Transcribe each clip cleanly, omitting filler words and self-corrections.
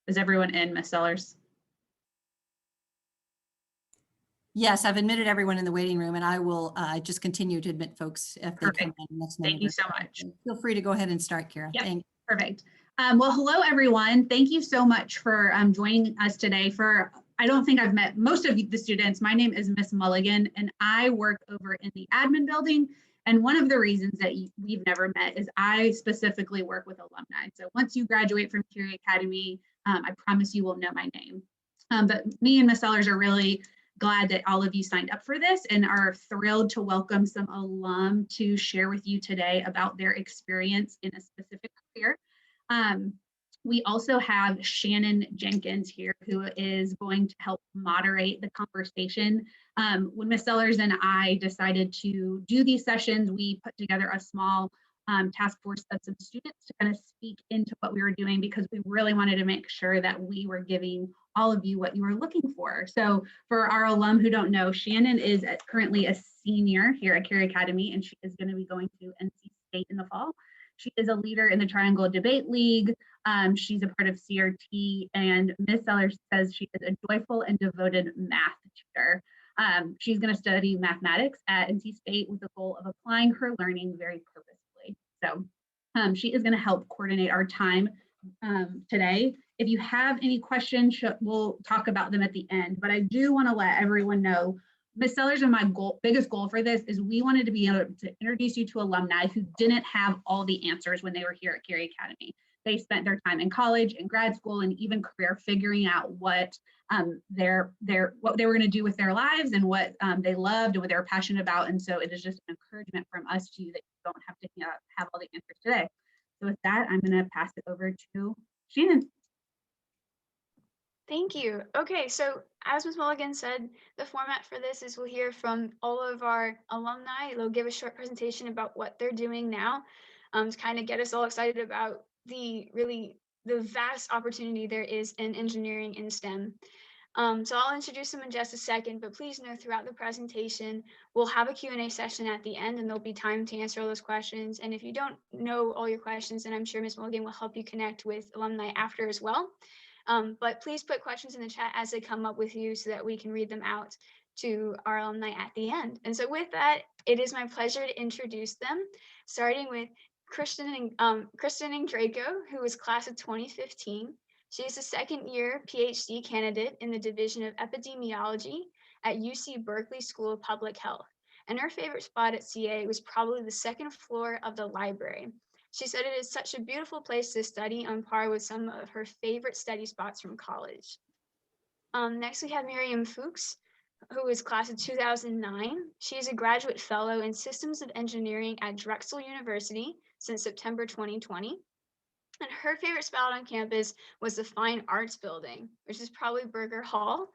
Is everyone in, Ms. Sellers? Yes, I've admitted everyone in the waiting room, and I will just continue to admit folks if they come in next minute. Thank you so much. Feel free to go ahead and start, Kara. Yep. Thanks. Perfect. Well, hello, everyone. Thank you so much for joining us today. I don't think I've met most of the students. My name is Miss Mulligan, and I work over in the admin building. And one of the reasons that we've never met is I specifically work with alumni. So once you graduate from Cary Academy, I promise you will know my name. But me and Ms. Sellers are really glad that all of you signed up for this and are thrilled to welcome some alum to share with you today about their experience in a specific career. We also have Shannon Jenkins here, who is going to help moderate the conversation. When Ms. Sellers and I decided to do these sessions, we put together a small task force of some students to kind of speak into what we were doing, because we really wanted to make sure that we were giving all of you what you were looking for. So for our alum who don't know, Shannon is currently a senior here at Cary Academy, and she is going to be going to NC State in the fall. She is a leader in the Triangle Debate League. She's a part of CRT, and Ms. Sellers says she is a joyful and devoted math tutor. She's going to study mathematics at NC State with the goal of applying her learning very purposefully. So she is going to help coordinate our time today. If you have any questions, we'll talk about them at the end, but I do want to let everyone know, Ms. Sellers and my biggest goal for this is we wanted to be able to introduce you to alumni who didn't have all the answers when they were here at Cary Academy. They spent their time in college and grad school and even career figuring out what they were going to do with their lives and what they loved and what they were passionate about. And so it is just an encouragement from us to you that you don't have to have all the answers today. So with that, I'm going to pass it over to Shannon. Thank you. Okay, so as Ms. Mulligan said, the format for this is we'll hear from all of our alumni. They'll give a short presentation about what they're doing now to kind of get us all excited about the vast opportunity there is in engineering and STEM. So I'll introduce them in just a second, but please know throughout the presentation, we'll have a Q&A session at the end, and there'll be time to answer all those questions. And if you don't know all your questions, then I'm sure Ms. Mulligan will help you connect with alumni after as well. But please put questions in the chat as they come up with you so that we can read them out to our alumni at the end. And so with that, it is my pleasure to introduce them, starting with Kristen and Draco, who is class of 2015. She is a second-year PhD candidate in the Division of Epidemiology at UC Berkeley School of Public Health. And her favorite spot at CA was probably the second floor of the library. She said it is such a beautiful place to study, on par with some of her favorite study spots from college. Next, we have Miriam Fuchs, who is class of 2009. She is a graduate fellow in Systems of Engineering at Drexel University since September 2020. And her favorite spot on campus was the Fine Arts Building, which is probably Burger Hall.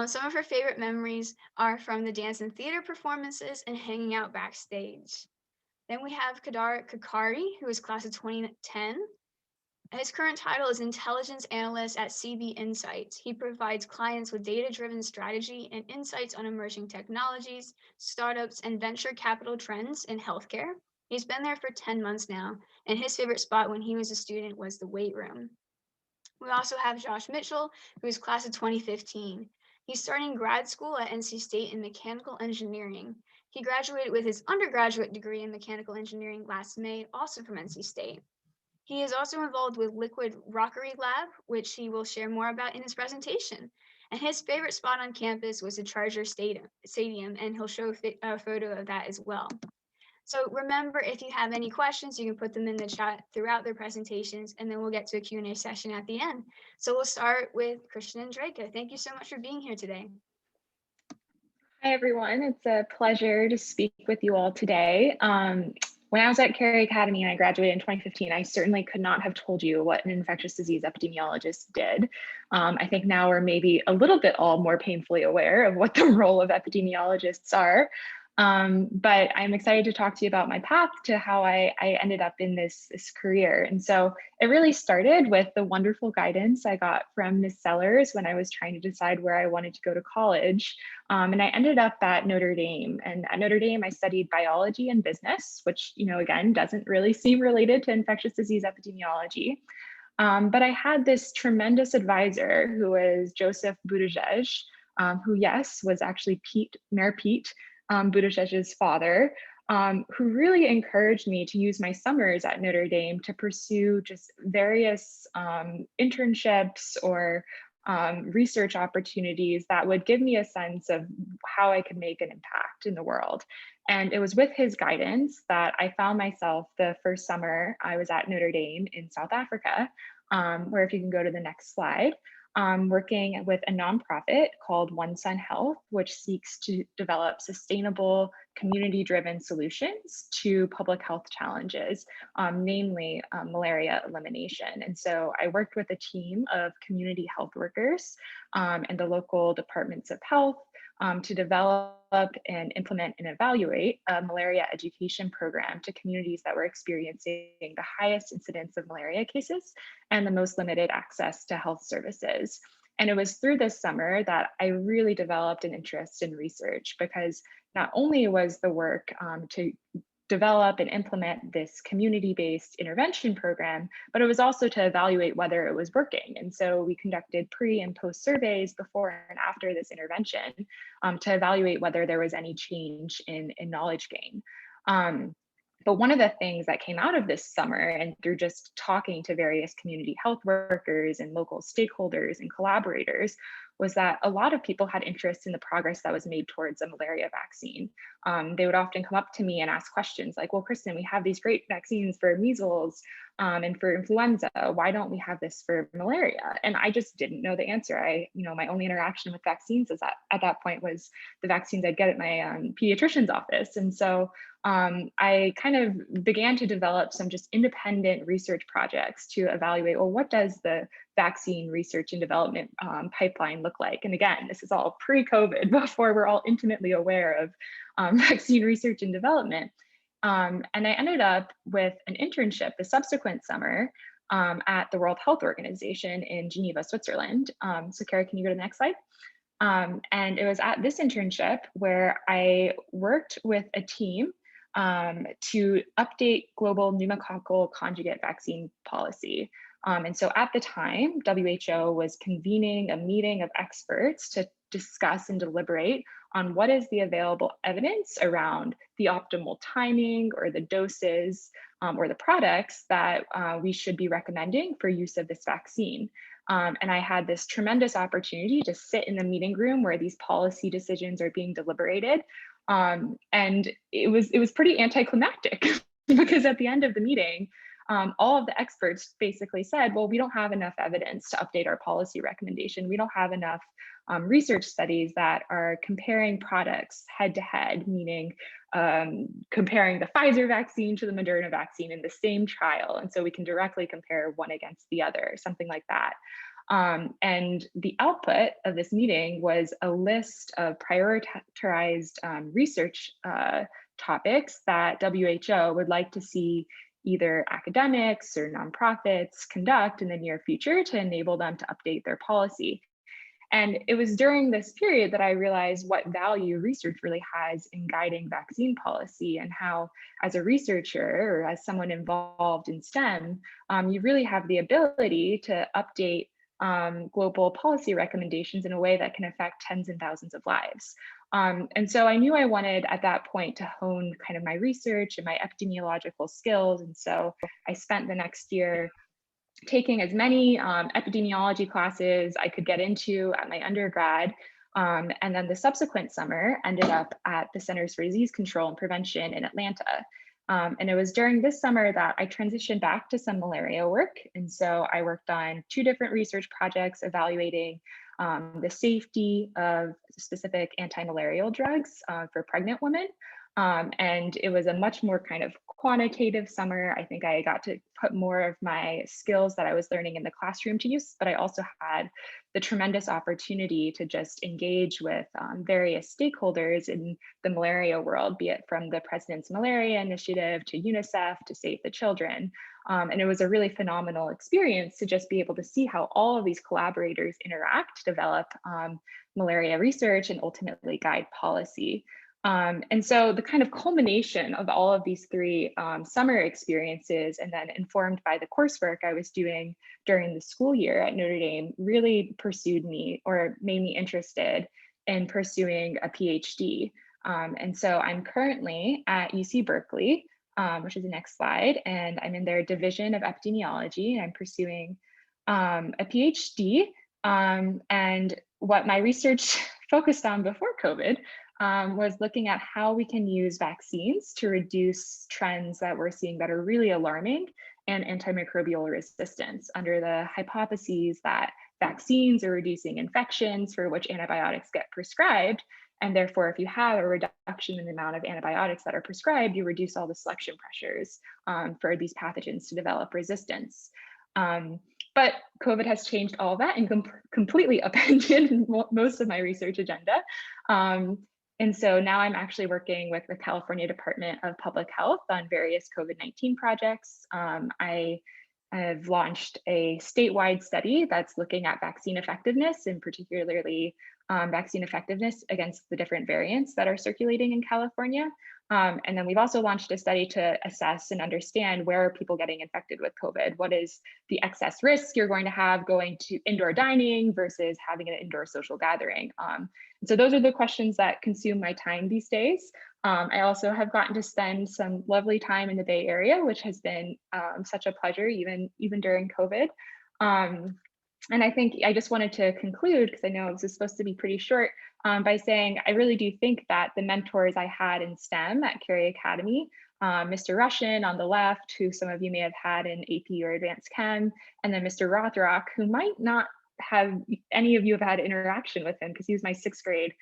Some of her favorite memories are from the dance and theater performances and hanging out backstage. Then we have Cary, who is class of 2010. His current title is Intelligence Analyst at CB Insights. He provides clients with data-driven strategy and insights on emerging technologies, startups, and venture capital trends in healthcare. He's been there for 10 months now, and his favorite spot when he was a student was the weight room. We also have Josh Mitchell, who is class of 2015. He's starting grad school at NC State in mechanical engineering. He graduated with his undergraduate degree in mechanical engineering last May, also from NC State. He is also involved with Liquid Rockery Lab, which he will share more about in his presentation. And his favorite spot on campus was the Charger Stadium, and he'll show a photo of that as well. So remember, if you have any questions, you can put them in the chat throughout their presentations, and then we'll get to a Q&A session at the end. So we'll start with Christian and Draco. Thank you so much for being here today. Hi, everyone. It's a pleasure to speak with you all today. When I was at Cary Academy and I graduated in 2015, I certainly could not have told you what an infectious disease epidemiologist did. I think now we're maybe a little bit all more painfully aware of what the role of epidemiologists are. But I'm excited to talk to you about my path to how I ended up in this career. And so it really started with the wonderful guidance I got from Ms. Sellers when I was trying to decide where I wanted to go to college. And I ended up at Notre Dame. And at Notre Dame, I studied biology and business, which, again, doesn't really seem related to infectious disease epidemiology. But I had this tremendous advisor who was Joseph Buttigieg, who, yes, was actually Mayor Pete Buttigieg's father, who really encouraged me to use my summers at Notre Dame to pursue just various internships or research opportunities that would give me a sense of how I could make an impact in the world. And it was with his guidance that I found myself the first summer I was at Notre Dame in South Africa, where, if you can go to the next slide, working with a nonprofit called One Sun Health, which seeks to develop sustainable, community-driven solutions to public health challenges, namely malaria elimination. And so I worked with a team of community health workers and the local departments of health to develop and implement and evaluate a malaria education program to communities that were experiencing the highest incidence of malaria cases and the most limited access to health services. And it was through this summer that I really developed an interest in research, because not only was the work to develop and implement this community-based intervention program, but it was also to evaluate whether it was working. And so we conducted pre and post surveys before and after this intervention to evaluate whether there was any change in knowledge gain. But one of the things that came out of this summer, and through just talking to various community health workers and local stakeholders and collaborators, was that a lot of people had interest in the progress that was made towards a malaria vaccine. They would often come up to me and ask questions like, well, Kristen, we have these great vaccines for measles and for influenza. Why don't we have this for malaria? And I just didn't know the answer. My only interaction with vaccines is at that point was the vaccines I'd get at my pediatrician's office. And so I kind of began to develop some just independent research projects to evaluate, well, what does the vaccine research and development pipeline look like? And again, this is all pre-COVID, before we're all intimately aware of vaccine research and development. And I ended up with an internship the subsequent summer at the World Health Organization in Geneva, Switzerland. So Cary, can you go to the next slide? And it was at this internship where I worked with a team to update global pneumococcal conjugate vaccine policy. And so at the time, WHO was convening a meeting of experts to discuss and deliberate on what is the available evidence around the optimal timing or the doses or the products that we should be recommending for use of this vaccine. And I had this tremendous opportunity to sit in the meeting room where these policy decisions are being deliberated. And it was pretty anticlimactic because at the end of the meeting, all of the experts basically said, well, we don't have enough evidence to update our policy recommendation. We don't have enough research studies that are comparing products head to head, meaning comparing the Pfizer vaccine to the Moderna vaccine in the same trial. And so we can directly compare one against the other, something like that. And the output of this meeting was a list of prioritized research topics that WHO would like to see either academics or nonprofits conduct in the near future to enable them to update their policy. And it was during this period that I realized what value research really has in guiding vaccine policy, and how, as a researcher or as someone involved in STEM, you really have the ability to update global policy recommendations in a way that can affect tens and thousands of lives. And so I knew I wanted at that point to hone kind of my research and my epidemiological skills. And so I spent the next year taking as many epidemiology classes I could get into at my undergrad. And then the subsequent summer ended up at the Centers for Disease Control and Prevention in Atlanta. And it was during this summer that I transitioned back to some malaria work. And so I worked on 2 different research projects evaluating the safety of specific anti-malarial drugs for pregnant women. And it was a much more kind of quantitative summer. I think I got to put more of my skills that I was learning in the classroom to use, but I also had the tremendous opportunity to just engage with various stakeholders in the malaria world, be it from the President's Malaria Initiative to UNICEF to Save the Children. And it was a really phenomenal experience to just be able to see how all of these collaborators interact, develop malaria research, and ultimately guide policy. And so the kind of culmination of all of these three summer experiences, and then informed by the coursework I was doing during the school year at Notre Dame, really pursued me or made me interested in pursuing a PhD. And so I'm currently at UC Berkeley, which is the next slide, and I'm in their division of epidemiology, and I'm pursuing a PhD. And what my research focused on before COVID was looking at how we can use vaccines to reduce trends that we're seeing that are really alarming and antimicrobial resistance, under the hypotheses that vaccines are reducing infections for which antibiotics get prescribed. And therefore, if you have a reduction in the amount of antibiotics that are prescribed, you reduce all the selection pressures for these pathogens to develop resistance. But COVID has changed all of that and completely upended most of my research agenda. And so now I'm actually working with the California Department of Public Health on various COVID-19 projects. I have launched a statewide study that's looking at vaccine effectiveness, and particularly vaccine effectiveness against the different variants that are circulating in California. And then we've also launched a study to assess and understand where are people getting infected with COVID. What is the excess risk you're going to have going to indoor dining versus having an indoor social gathering? And so those are the questions that consume my time these days. I also have gotten to spend some lovely time in the Bay Area, which has been such a pleasure, even during COVID. And I think I just wanted to conclude, because I know this is supposed to be pretty short, by saying I really do think that the mentors I had in STEM at Cary Academy, Mr. Russian on the left, who some of you may have had in AP or Advanced Chem, and then Mr. Rothrock, who might not have any of you have had interaction with him because he was my 6th grade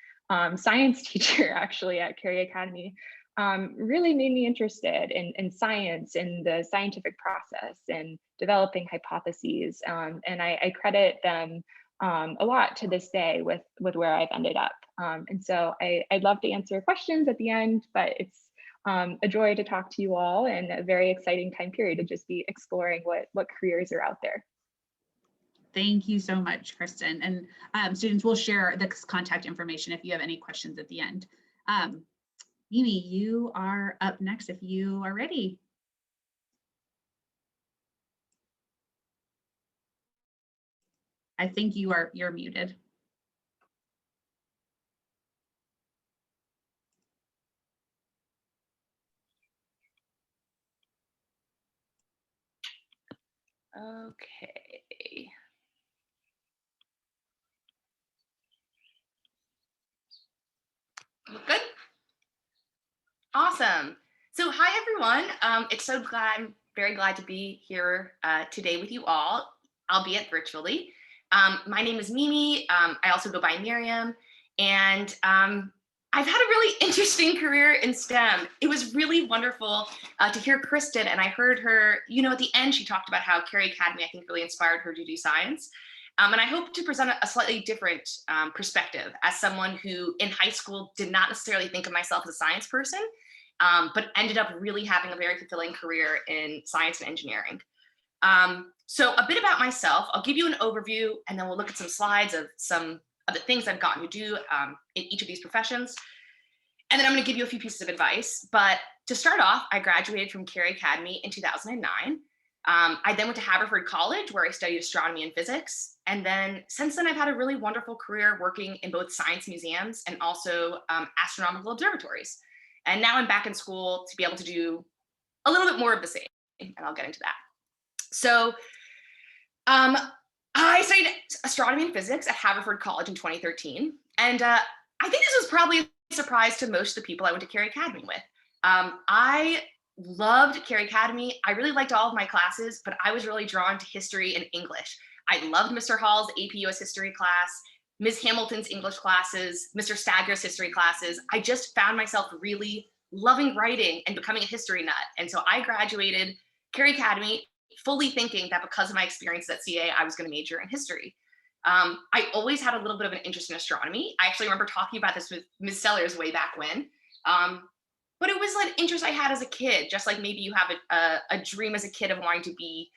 science teacher actually at Cary Academy, really made me interested in science and the scientific process and developing hypotheses. And I credit them a lot to this day with where I've ended up. And so I'd love to answer questions at the end, but it's a joy to talk to you all, and a very exciting time period to just be exploring what careers are out there. Thank you so much, Kristen. And students will share the contact information if you have any questions at the end. Mimi, you are up next if you are ready. I think you're muted. Okay. Good. Awesome. So hi, everyone. I'm very glad to be here today with you all, albeit virtually. My name is Mimi. I also go by Miriam, and I've had a really interesting career in STEM. It was really wonderful to hear Kristen, and I heard her, at the end, she talked about how Cary Academy, I think, really inspired her to do science. And I hope to present a slightly different perspective as someone who in high school did not necessarily think of myself as a science person, but ended up really having a very fulfilling career in science and engineering. So a bit about myself, I'll give you an overview, and then we'll look at some slides of some of the things I've gotten to do in each of these professions. And then I'm going to give you a few pieces of advice. But to start off, I graduated from Cary Academy in 2009. I then went to Haverford College, where I studied astronomy and physics. And then since then, I've had a really wonderful career working in both science museums and also astronomical observatories. And now I'm back in school to be able to do a little bit more of the same, and I'll get into that. So I studied astronomy and physics at Haverford College in 2013. And I think this was probably a surprise to most of the people I went to Cary Academy with. I loved Cary Academy. I really liked all of my classes, but I was really drawn to history and English. I loved Mr. Hall's AP US history class, Ms. Hamilton's English classes, Mr. Stagger's history classes. I just found myself really loving writing and becoming a history nut. And so I graduated Cary Academy fully thinking that because of my experiences at CA, I was going to major in history. I always had a little bit of an interest in astronomy. I actually remember talking about this with Ms. Sellers way back when. But it was an interest I had as a kid, just like maybe you have a dream as a kid of wanting to be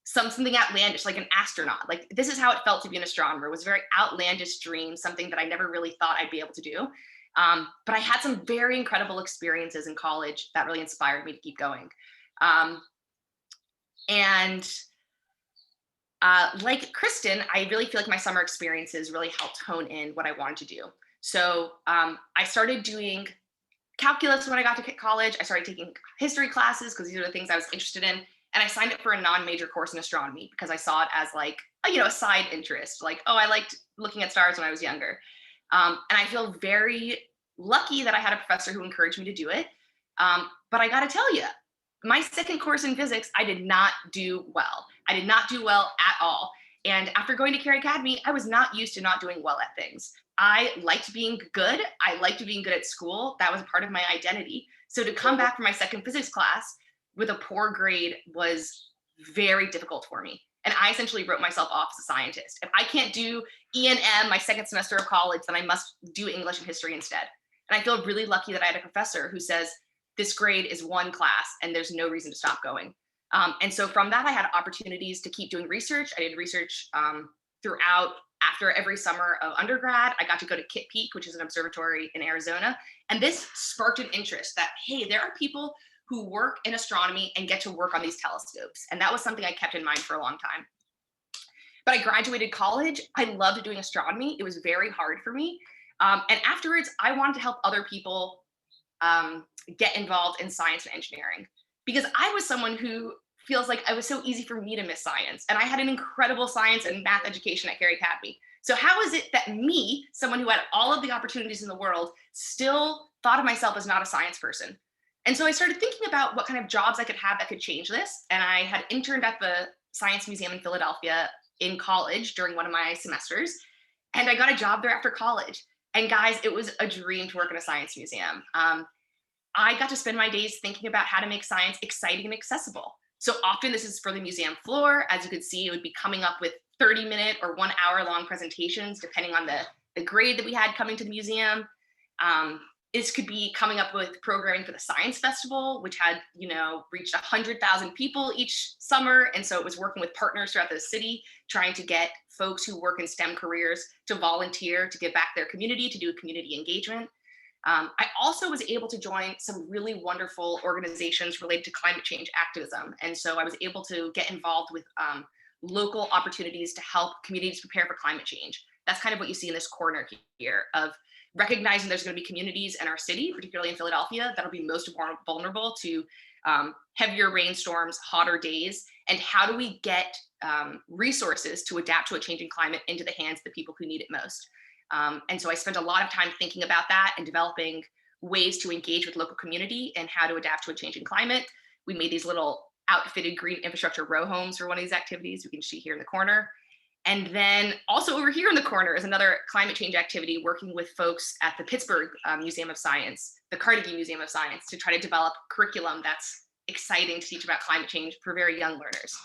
something outlandish, like an astronaut. Like this is how it felt to be an astronomer. It was a very outlandish dream, something that I never really thought I'd be able to do. But I had some very incredible experiences in college that really inspired me to keep going. Like Kristen, I really feel like my summer experiences really helped hone in what I wanted to do. So I started doing calculus when I got to college. I started taking history classes because these are the things I was interested in. And I signed up for a non-major course in astronomy because I saw it as like, a side interest. Like, oh, I liked looking at stars when I was younger. And I feel very lucky that I had a professor who encouraged me to do it. But I got to tell you, my second course in physics, I did not do well. I did not do well at all. And after going to Cary Academy, I was not used to not doing well at things. I liked being good. I liked being good at school. That was a part of my identity. So to come back from my second physics class with a poor grade was very difficult for me. And I essentially wrote myself off as a scientist. If I can't do E&M my second semester of college, then I must do English and history instead. And I feel really lucky that I had a professor who says, this grade is one class and there's no reason to stop going. And so from that, I had opportunities to keep doing research. I did research throughout, after every summer of undergrad. I got to go to Kitt Peak, which is an observatory in Arizona. And this sparked an interest that, hey, there are people who work in astronomy and get to work on these telescopes. And that was something I kept in mind for a long time. But I graduated college. I loved doing astronomy. It was very hard for me. And afterwards, I wanted to help other people get involved in science and engineering, because I was someone who feels like it was so easy for me to miss science. And I had an incredible science and math education at Cary Academy. So how is it that me, someone who had all of the opportunities in the world, still thought of myself as not a science person? And so I started thinking about what kind of jobs I could have that could change this. And I had interned at the Science Museum in Philadelphia in college during one of my semesters. And I got a job there after college. And guys, it was a dream to work in a science museum. I got to spend my days thinking about how to make science exciting and accessible. So often this is for the museum floor. As you could see, it would be coming up with 30-minute or 1 hour long presentations, depending on the grade that we had coming to the museum. This could be coming up with programming for the Science Festival, which had, reached 100,000 people each summer. And so it was working with partners throughout the city, trying to get folks who work in STEM careers to volunteer, to give back their community, to do community engagement. I also was able to join some really wonderful organizations related to climate change activism. And so I was able to get involved with local opportunities to help communities prepare for climate change. That's kind of what you see in this corner here of recognizing there's going to be communities in our city, particularly in Philadelphia, that'll be most vulnerable to heavier rainstorms, hotter days, and how do we get resources to adapt to a changing climate into the hands of the people who need it most. And so I spent a lot of time thinking about that and developing ways to engage with local community and how to adapt to a changing climate. We made these little outfitted green infrastructure row homes for one of these activities. You can see here in the corner. And then also over here in the corner is another climate change activity, working with folks at the Pittsburgh Museum of Science, the Carnegie Museum of Science, to try to develop curriculum that's exciting to teach about climate change for very young learners.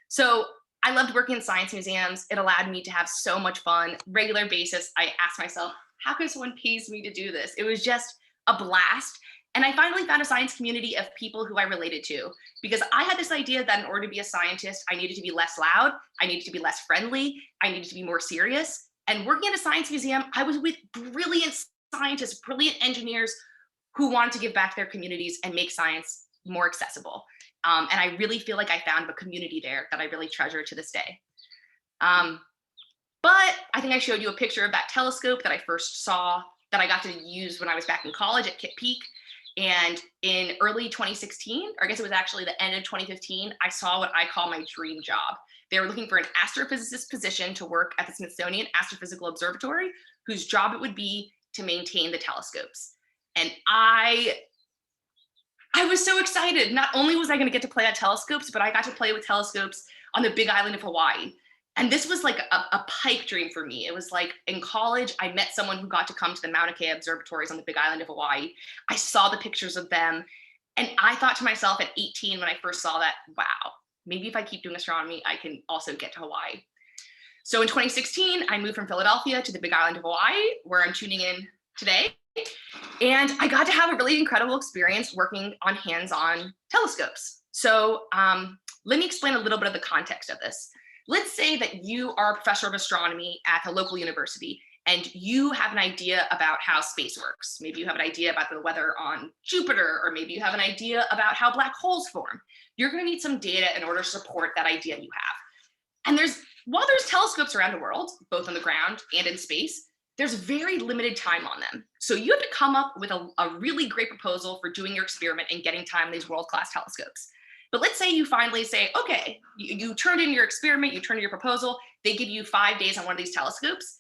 So I loved working in science museums. It allowed me to have so much fun. Regular basis, I asked myself, how can someone pay me to do this? It was just a blast. And I finally found a science community of people who I related to, because I had this idea that in order to be a scientist, I needed to be less loud, I needed to be less friendly, I needed to be more serious. And working at a science museum, I was with brilliant scientists, brilliant engineers who wanted to give back to their communities and make science more accessible. And I really feel like I found a community there that I really treasure to this day. But I think I showed you a picture of that telescope that I first saw, that I got to use when I was back in college at Kitt Peak. And in early 2016, or I guess it was actually the end of 2015, I saw what I call my dream job. They were looking for an astrophysicist position to work at the Smithsonian Astrophysical Observatory, whose job it would be to maintain the telescopes. And I was so excited. Not only was I going to get to play on telescopes, but I got to play with telescopes on the Big Island of Hawaii. And this was like a pipe dream for me. It was like in college, I met someone who got to come to the Mauna Kea observatories on the Big Island of Hawaii. I saw the pictures of them. And I thought to myself at 18, when I first saw that, wow, maybe if I keep doing astronomy, I can also get to Hawaii. So in 2016, I moved from Philadelphia to the Big Island of Hawaii, where I'm tuning in today. And I got to have a really incredible experience working on hands-on telescopes. So let me explain a little bit of the context of this. Let's say that you are a professor of astronomy at a local university and you have an idea about how space works. Maybe you have an idea about the weather on Jupiter, or maybe you have an idea about how black holes form. You're going to need some data in order to support that idea you have. And while there's telescopes around the world, both on the ground and in space, there's very limited time on them. So you have to come up with a really great proposal for doing your experiment and getting time on these world-class telescopes. But let's say you finally say, okay, you turned in your experiment, you turned in your proposal, they give you 5 days on one of these telescopes.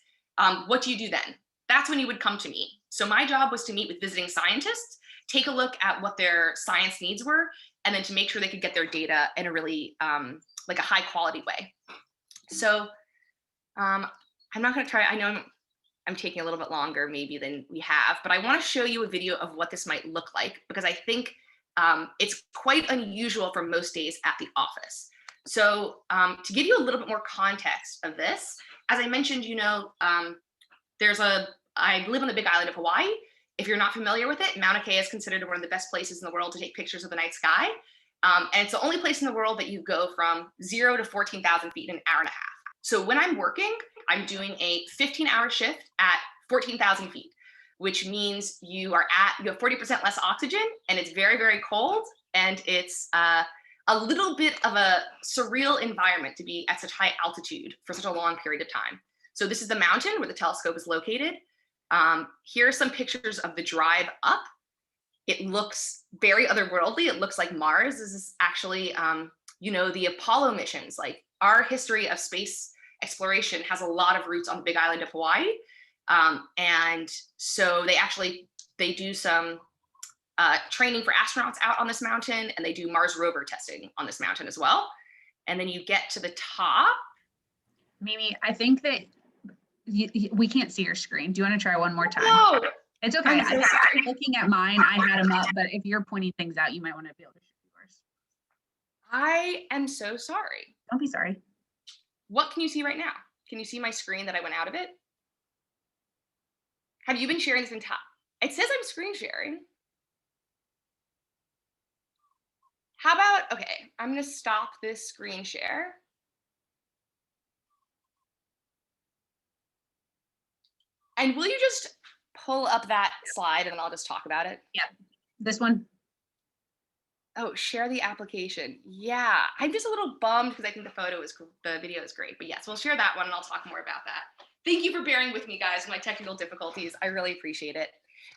What do you do then? That's when you would come to me. So my job was to meet with visiting scientists, take a look at what their science needs were, and then to make sure they could get their data in a really like a high quality way. So I'm not going to try, I know I'm taking a little bit longer maybe than we have, but I want to show you a video of what this might look like, because I think it's quite unusual for most days at the office. So to give you a little bit more context of this, as I mentioned, I live on the Big Island of Hawaii. If you're not familiar with it, Mauna Kea is considered one of the best places in the world to take pictures of the night sky. And it's the only place in the world that you go from 0 to 14,000 feet in an hour and a half. So when I'm working, I'm doing a 15-hour shift at 14,000 feet, which means you have 40% less oxygen, and it's very, very cold, and it's a little bit of a surreal environment to be at such high altitude for such a long period of time. So this is the mountain where the telescope is located. Here are some pictures of the drive up. It looks very otherworldly. It looks like Mars. This is actually, the Apollo missions. Like, our history of space exploration has a lot of roots on the Big Island of Hawaii. And so they do some training for astronauts out on this mountain, and they do Mars rover testing on this mountain as well. And then you get to the top. Mimi, I think that we can't see your screen. Do you want to try one more time? No. It's okay. I'm so sorry. Looking at mine, I had them up, but if you're pointing things out, you might want to be able to show yours. I am so sorry. Don't be sorry. What can you see right now? Can you see my screen that I went out of it? Have you been sharing this in top? It says I'm screen sharing. How about, okay, I'm gonna stop this screen share. And will you just pull up that slide and then I'll just talk about it? Yeah, this one. Oh, share the application. Yeah, I'm just a little bummed because I think the video is great. But yes, we'll share that one and I'll talk more about that. Thank you for bearing with me, guys, with my technical difficulties. I really appreciate it.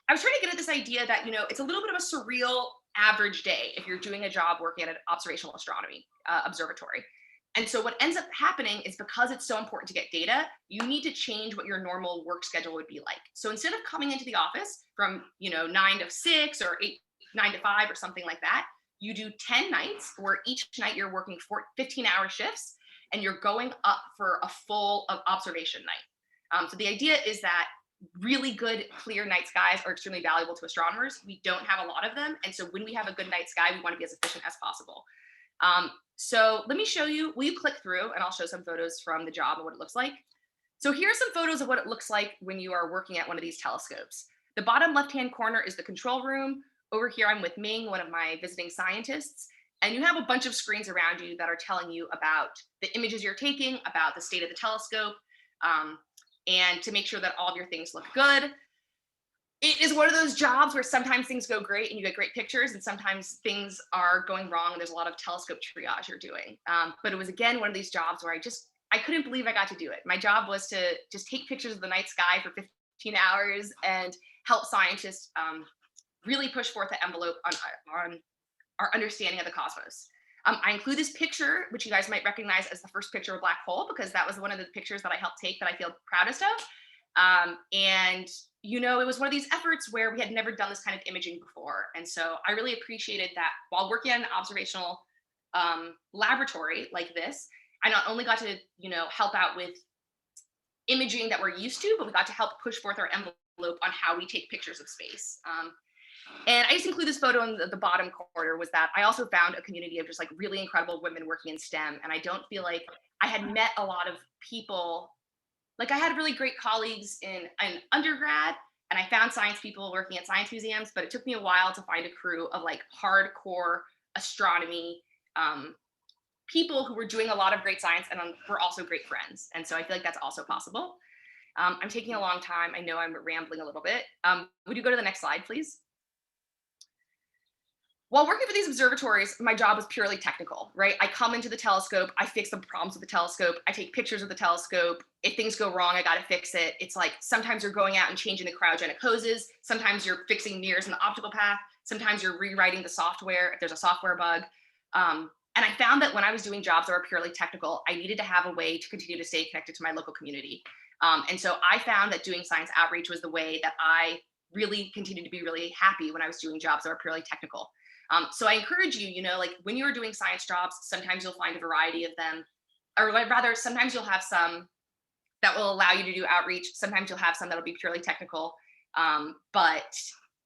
I was trying to get at this idea that, it's a little bit of a surreal average day if you're doing a job working at an observational astronomy observatory. And so what ends up happening is, because it's so important to get data, you need to change what your normal work schedule would be like. So instead of coming into the office from 9 to 6 or 9 to 5 or something like that, you do 10 nights where each night you're working 15-hour shifts, and you're going up for a full observation night. So the idea is that really good, clear night skies are extremely valuable to astronomers. We don't have a lot of them. And so when we have a good night sky, we want to be as efficient as possible. So let me show you, will you click through, and I'll show some photos from the job and what it looks like. So here are some photos of what it looks like when you are working at one of these telescopes. The bottom left-hand corner is the control room. Over here, I'm with Ming, one of my visiting scientists. And you have a bunch of screens around you that are telling you about the images you're taking, about the state of the telescope, and to make sure that all of your things look good. It is one of those jobs where sometimes things go great and you get great pictures, and sometimes things are going wrong and there's a lot of telescope triage you're doing. But it was, again, one of these jobs where I couldn't believe I got to do it. My job was to just take pictures of the night sky for 15 hours and help scientists really push forth the envelope on our understanding of the cosmos. I include this picture, which you guys might recognize as the first picture of a black hole, because that was one of the pictures that I helped take that I feel proudest of. And it was one of these efforts where we had never done this kind of imaging before. And so I really appreciated that while working at an observational laboratory like this, I not only got to, help out with imaging that we're used to, but we got to help push forth our envelope on how we take pictures of space. And I just include this photo in the bottom corner, was that I also found a community of just like really incredible women working in STEM. And I don't feel like I had met a lot of people. Like, I had really great colleagues in undergrad, and I found science people working at science museums, but it took me a while to find a crew of like hardcore astronomy people who were doing a lot of great science and were also great friends. And so I feel like that's also possible. I'm taking a long time. I know I'm rambling a little bit. Would you go to the next slide, please? While working for these observatories, my job was purely technical, right? I come into the telescope, I fix the problems with the telescope, I take pictures of the telescope. If things go wrong, I got to fix it. It's like sometimes you're going out and changing the cryogenic hoses, sometimes you're fixing mirrors in the optical path, sometimes you're rewriting the software if there's a software bug. And I found that when I was doing jobs that were purely technical, I needed to have a way to continue to stay connected to my local community. And so I found that doing science outreach was the way that I really continued to be really happy when I was doing jobs that were purely technical. So I encourage you, like when you're doing science jobs, sometimes you'll find a variety of them, or rather, sometimes you'll have some that will allow you to do outreach. Sometimes you'll have some that'll be purely technical. But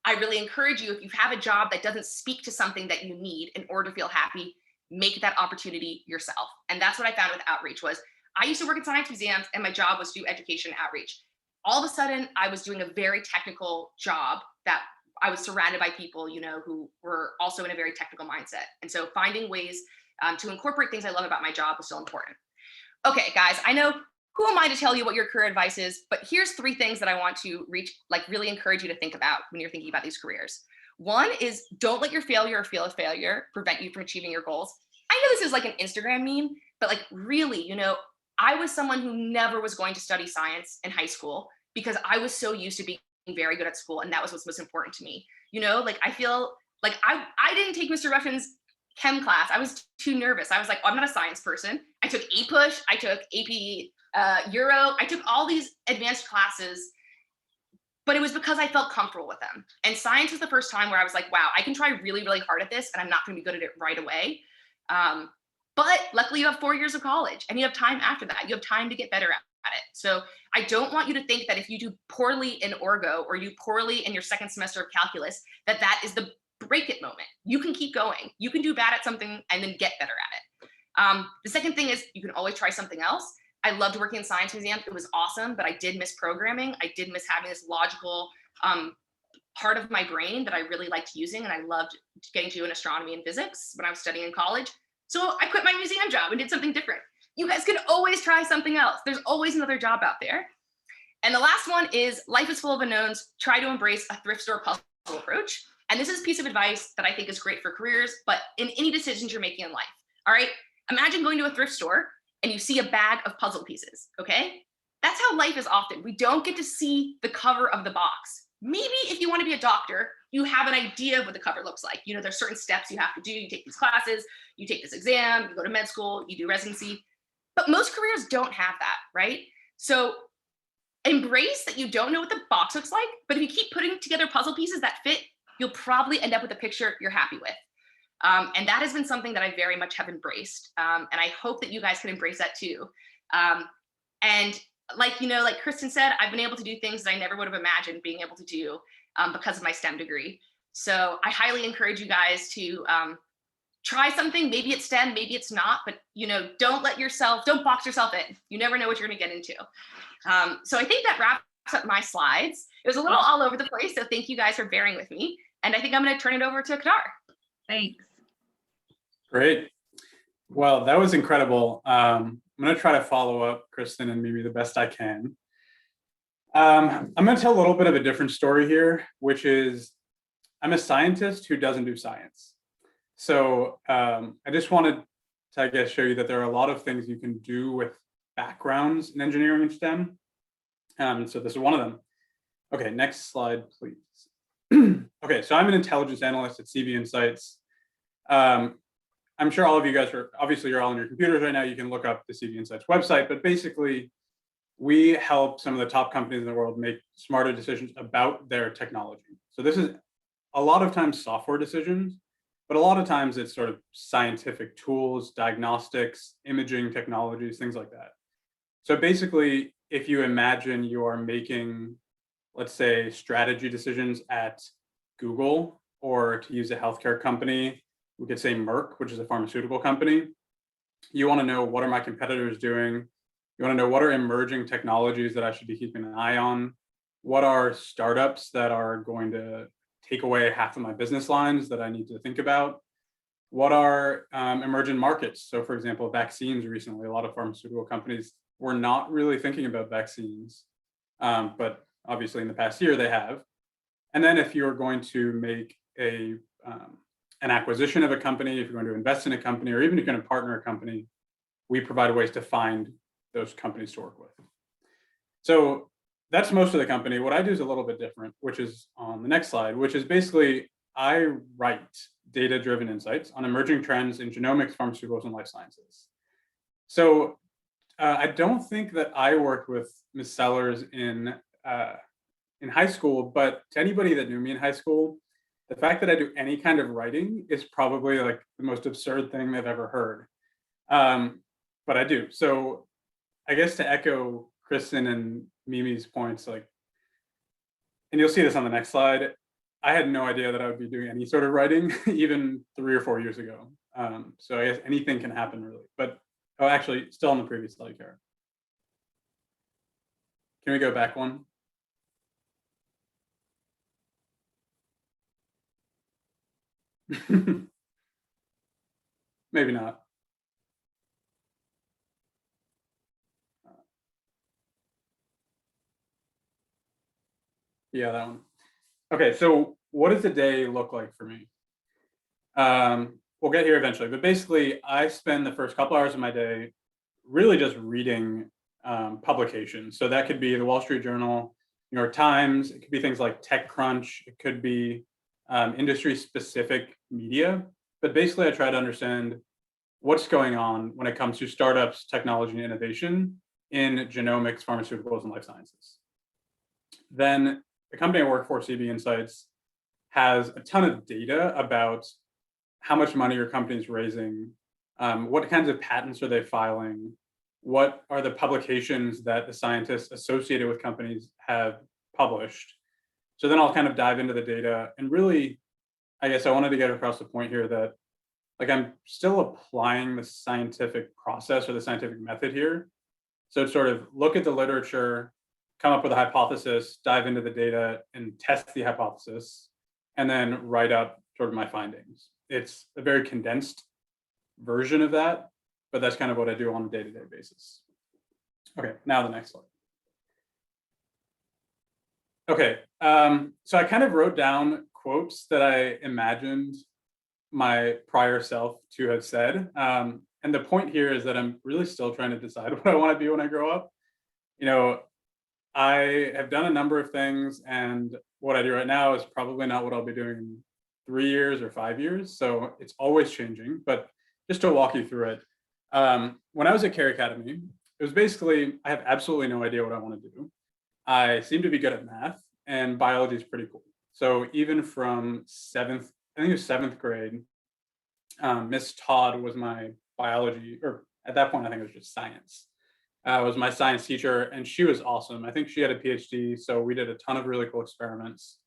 I really encourage you, if you have a job that doesn't speak to something that you need in order to feel happy, make that opportunity yourself. And that's what I found with outreach was I used to work at science museums and my job was to do education outreach. All of a sudden, I was doing a very technical job that I was surrounded by people, who were also in a very technical mindset. And so finding ways to incorporate things I love about my job was so important. Okay, guys, I know, who am I to tell you what your career advice is? But here's 3 things that I want to really encourage you to think about when you're thinking about these careers. One is don't let your failure or feel of failure prevent you from achieving your goals. I know this is like an Instagram meme, but like really, I was someone who never was going to study science in high school because I was so used to being very good at school, and that was what's most important to me. I feel like I didn't take Mr. Ruffin's chem class. I was too nervous. I was like, I'm not a science person. I took APUSH, I took AP Euro, I took all these advanced classes, but it was because I felt comfortable with them. And science was the first time where I was like, wow, I can try really, really hard at this, and I'm not going to be good at it right away. But luckily, you have 4 years of college, and you have time after that. You have time to get better at it. So I don't want you to think that if you do poorly in Orgo or you poorly in your second semester of calculus, that is the break it moment. You can keep going. You can do bad at something and then get better at it. The second thing is you can always try something else. I loved working in science museums. It was awesome, but I did miss programming. I did miss having this logical part of my brain that I really liked using, and I loved getting to do in astronomy and physics when I was studying in college. So I quit my museum job and did something different. You guys can always try something else. There's always another job out there. And the last one is life is full of unknowns. Try to embrace a thrift store puzzle approach. And this is a piece of advice that I think is great for careers, but in any decisions you're making in life. All right. Imagine going to a thrift store and you see a bag of puzzle pieces. Okay. That's how life is often. We don't get to see the cover of the box. Maybe if you want to be a doctor, you have an idea of what the cover looks like. There's certain steps you have to do. You take these classes, you take this exam, you go to med school, you do residency. But most careers don't have that, right? So embrace that you don't know what the box looks like, but if you keep putting together puzzle pieces that fit, you'll probably end up with a picture you're happy with. And that has been something that I very much have embraced. And I hope that you guys can embrace that too. And like Kristen said, I've been able to do things that I never would have imagined being able to do because of my STEM degree. So I highly encourage you guys to try something. Maybe it's STEM, maybe it's not, but don't box yourself in. You never know what you're gonna get into. So I think that wraps up my slides. It was a little all over the place, so thank you guys for bearing with me. And I think I'm gonna turn it over to Cary. Thanks. Great. Well, that was incredible. I'm going to try to follow up Kristen and Mimi the best I can. I'm going to tell a little bit of a different story here, which is I'm a scientist who doesn't do science. So I just wanted to, I guess, show you that there are a lot of things you can do with backgrounds in engineering and STEM. So this is one of them. Okay, next slide, please. Okay, so I'm an intelligence analyst at CV Insights. I'm sure all of you guys you're all on your computers right now. You can look up the CV Insights website, but basically we help some of the top companies in the world make smarter decisions about their technology. So this is a lot of times software decisions, but a lot of times it's sort of scientific tools, diagnostics, imaging technologies, things like that. So basically, if you imagine you are making, let's say, strategy decisions at Google, or to use a healthcare company, we could say Merck, which is a pharmaceutical company. You want to know, what are my competitors doing? You want to know, what are emerging technologies that I should be keeping an eye on? What are startups that are going to take away half of my business lines that I need to think about? What are emerging markets? So for example, vaccines recently, a lot of pharmaceutical companies were not really thinking about vaccines but obviously in the past year they have. And then if you're going to make an acquisition of a company, if you're going to invest in a company, or even if you're going to partner a company, we provide ways to find those companies to work with. So that's most of the company. What I do is a little bit different, which is on the next slide, which is basically I write data-driven insights on emerging trends in genomics, pharmaceuticals, and life sciences. So I don't think that I worked with Ms. Sellers in high school, but to anybody that knew me in high school, the fact that I do any kind of writing is probably like the most absurd thing they've ever heard. But I do. So I guess to echo Kristen and Mimi's points, like, and you'll see this on the next slide, I had no idea that I would be doing any sort of writing even 3 or 4 years ago. So I guess anything can happen really. But oh, actually, still on the previous slide, Cary. Can we go back one? Maybe not. Yeah, that one. Okay, so what does a day look like for me? We'll get here eventually, but basically I spend the first couple hours of my day really just reading publications. So that could be the Wall Street Journal, New York Times, it could be things like TechCrunch, it could be industry specific media. But basically I try to understand what's going on when it comes to startups, technology, and innovation in genomics, pharmaceuticals, and life sciences. Then the company I work for, CB Insights, has a ton of data about how much money your company is raising, what kinds of patents are they filing, what are the publications that the scientists associated with companies have published. So then I'll kind of dive into the data, and really, I guess I wanted to get across the point here that like I'm still applying the scientific process or the scientific method here. So sort of look at the literature, come up with a hypothesis, dive into the data and test the hypothesis, and then write up sort of my findings. It's a very condensed version of that, but that's kind of what I do on a day-to-day basis. Okay, now the next slide. Okay, so I kind of wrote down quotes that I imagined my prior self to have said. And the point here is that I'm really still trying to decide what I want to be when I grow up. You know, I have done a number of things, and what I do right now is probably not what I'll be doing in 3 years or 5 years. So it's always changing, but just to walk you through it. When I was at Cary Academy, it was basically, I have absolutely no idea what I want to do. I seem to be good at math, and biology is pretty cool. So even from seventh grade, Miss Todd was my biology, or at that point, I think it was just science. Was my science teacher, and she was awesome. I think she had a PhD, so we did a ton of really cool experiments.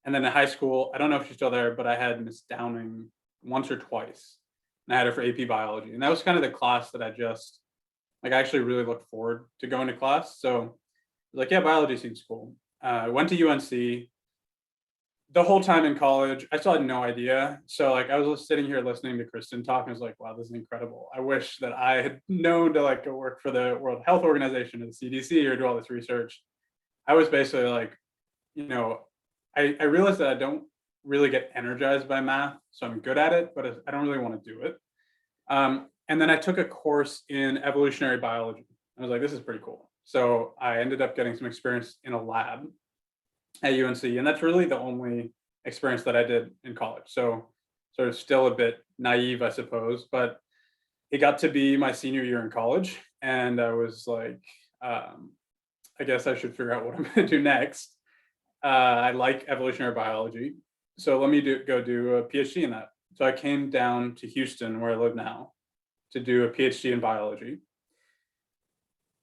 And then in high school, I don't know if she's still there, but I had Miss Downing once or twice, and I had her for AP biology. And that was kind of the class that I just, like, I actually really looked forward to going to class. So like, yeah, biology seems cool. I went to UNC. The whole time in college, I still had no idea. So like I was sitting here listening to Kristen talk, and I was like, wow, this is incredible. I wish that I had known to like go work for the World Health Organization or the CDC or do all this research. I was basically like, you know, I realized that I don't really get energized by math. So I'm good at it, but I don't really want to do it. And then I took a course in evolutionary biology. I was like, this is pretty cool. So I ended up getting some experience in a lab at UNC, and that's really the only experience that I did in college. So sort of still a bit naive, I suppose, but it got to be my senior year in college, and I was like, I guess I should figure out what I'm going to do next. I like evolutionary biology, so let me go do a PhD in that. So I came down to Houston, where I live now, to do a PhD in biology.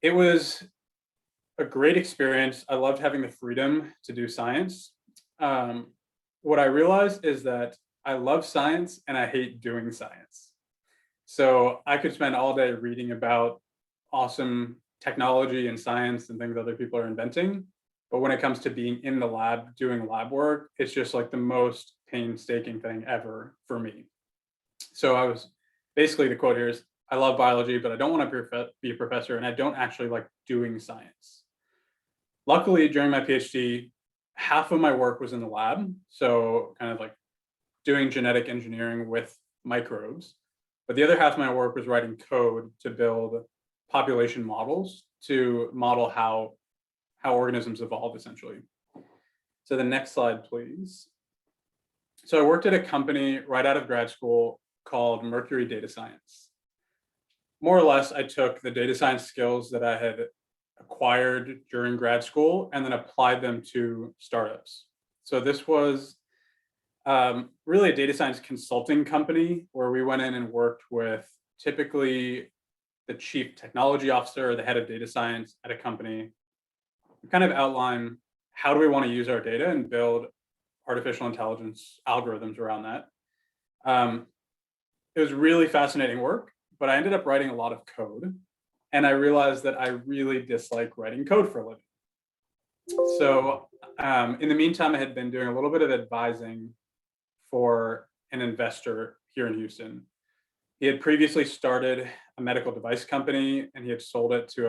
It was a great experience. I loved having the freedom to do science. What I realized is that I love science and I hate doing science. So I could spend all day reading about awesome technology and science and things other people are inventing. But when it comes to being in the lab, doing lab work, it's just like the most painstaking thing ever for me. So I was basically, the quote here is, I love biology, but I don't want to be a professor, and I don't actually like doing science. Luckily, during my PhD, half of my work was in the lab. So kind of like doing genetic engineering with microbes. But the other half of my work was writing code to build population models to model how organisms evolve, essentially. So the next slide, please. So I worked at a company right out of grad school called Mercury Data Science. More or less, I took the data science skills that I had acquired during grad school and then applied them to startups. So this was really a data science consulting company where we went in and worked with typically the chief technology officer or the head of data science at a company, kind of outline how do we want to use our data and build artificial intelligence algorithms around that. It was really fascinating work, but I ended up writing a lot of code, and I realized that I really dislike writing code for a living. So in the meantime, I had been doing a little bit of advising for an investor here in Houston. He had previously started a medical device company, and he had sold it to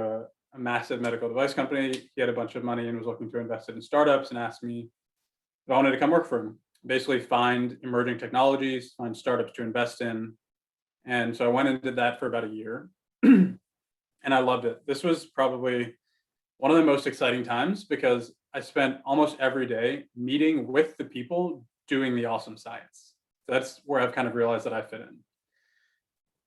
a massive medical device company. He had a bunch of money and was looking to invest it in startups and asked me if I wanted to come work for him. Basically find emerging technologies, find startups to invest in. And so I went and did that for about a year. And I loved it. This was probably one of the most exciting times because I spent almost every day meeting with the people doing the awesome science. So that's where I've kind of realized that I fit in.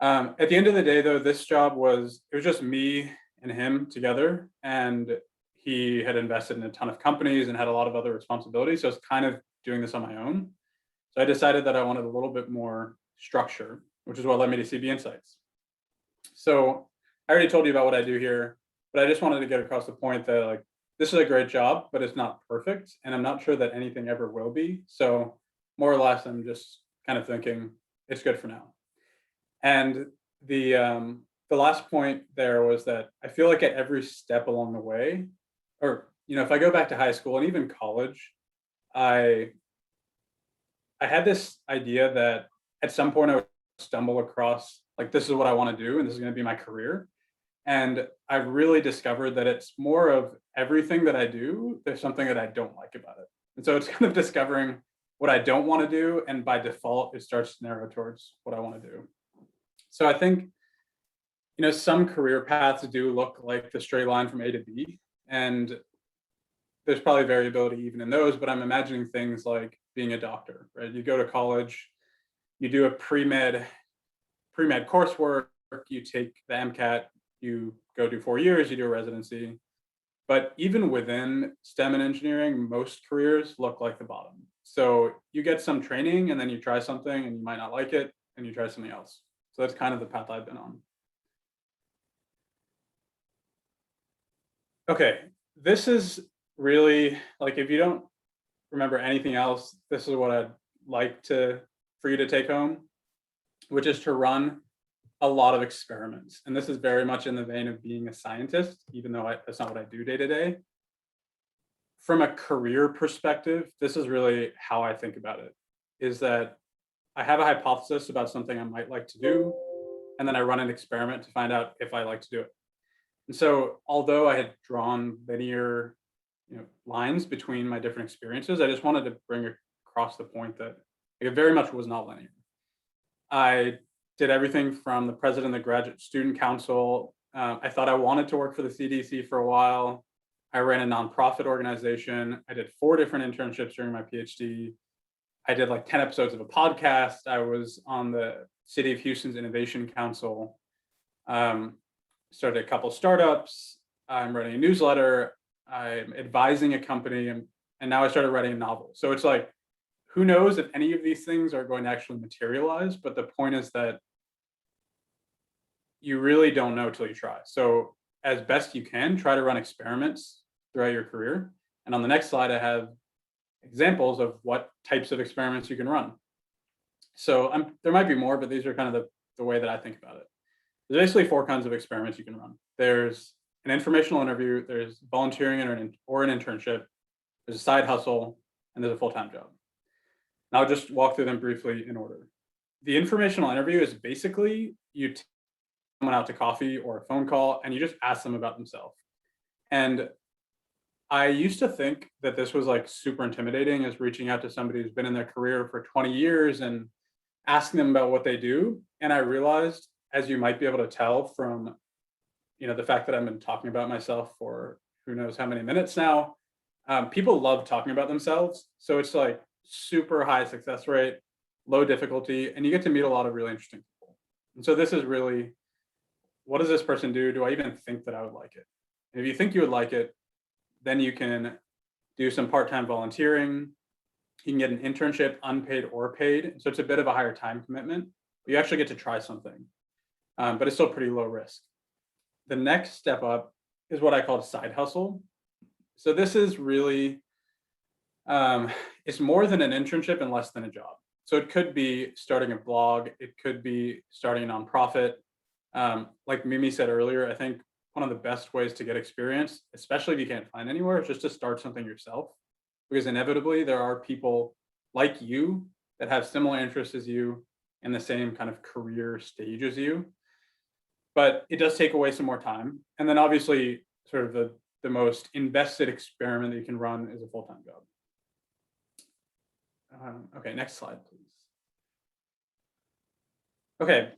At the end of the day, though, this job it was just me and him together, and he had invested in a ton of companies and had a lot of other responsibilities. So I was kind of doing this on my own. So I decided that I wanted a little bit more structure, which is what led me to CB Insights. So I already told you about what I do here, but I just wanted to get across the point that like this is a great job, but it's not perfect, and I'm not sure that anything ever will be. So more or less, I'm just kind of thinking it's good for now. And the last point there was that I feel like at every step along the way, or if I go back to high school and even college, I had this idea that at some point I would stumble across like this is what I want to do and this is going to be my career. And I've really discovered that it's more of everything that I do, there's something that I don't like about it. And so it's kind of discovering what I don't want to do, and by default, it starts to narrow towards what I want to do. So I think, some career paths do look like the straight line from A to B, and there's probably variability even in those, but I'm imagining things like being a doctor, right? You go to college, you do a pre-med coursework, you take the MCAT, you go do 4 years, you do a residency. But even within STEM and engineering, most careers look like the bottom. So you get some training and then you try something and you might not like it and you try something else. So that's kind of the path I've been on. Okay, this is really like, if you don't remember anything else, this is what I'd like for you to take home, which is to run a lot of experiments. And this is very much in the vein of being a scientist, even though that's not what I do day to day. From a career perspective, this is really how I think about it, is that I have a hypothesis about something I might like to do, and then I run an experiment to find out if I like to do it. And so although I had drawn linear lines between my different experiences, I just wanted to bring across the point that it very much was not linear. I did everything from the president of the graduate student council. I thought I wanted to work for the CDC for a while. I ran a nonprofit organization. I did 4 different internships during my PhD. I did like 10 episodes of a podcast. I was on the City of Houston's Innovation Council. Started a couple startups. I'm writing a newsletter. I'm advising a company, and now I started writing a novel. So it's like, who knows if any of these things are going to actually materialize, but the point is that you really don't know till you try. So as best you can, try to run experiments throughout your career. And on the next slide, I have examples of what types of experiments you can run. So there might be more, but these are kind of the way that I think about it. There's basically 4 kinds of experiments you can run. There's an informational interview, there's volunteering or an internship, there's a side hustle, and there's a full-time job. And I'll just walk through them briefly in order. The informational interview is basically you take someone out to coffee or a phone call and you just ask them about themselves. And I used to think that this was like super intimidating, as reaching out to somebody who's been in their career for 20 years and asking them about what they do. And I realized, as you might be able to tell from, the fact that I've been talking about myself for who knows how many minutes now, people love talking about themselves. So it's like super high success rate, low difficulty, and you get to meet a lot of really interesting people. And so this is really, what does this person do? Do I even think that I would like it? And if you think you would like it, then you can do some part-time volunteering. You can get an internship, unpaid or paid. So it's a bit of a higher time commitment. You actually get to try something, but it's still pretty low risk. The next step up is what I call a side hustle. So this is really, it's more than an internship and less than a job. So it could be starting a blog. It could be starting a nonprofit. Like Mimi said earlier, I think one of the best ways to get experience, especially if you can't find anywhere, is just to start something yourself. Because inevitably there are people like you that have similar interests as you in the same kind of career stage as you. But it does take away some more time. And then obviously sort of the most invested experiment that you can run is a full-time job. Okay, next slide, please. Okay,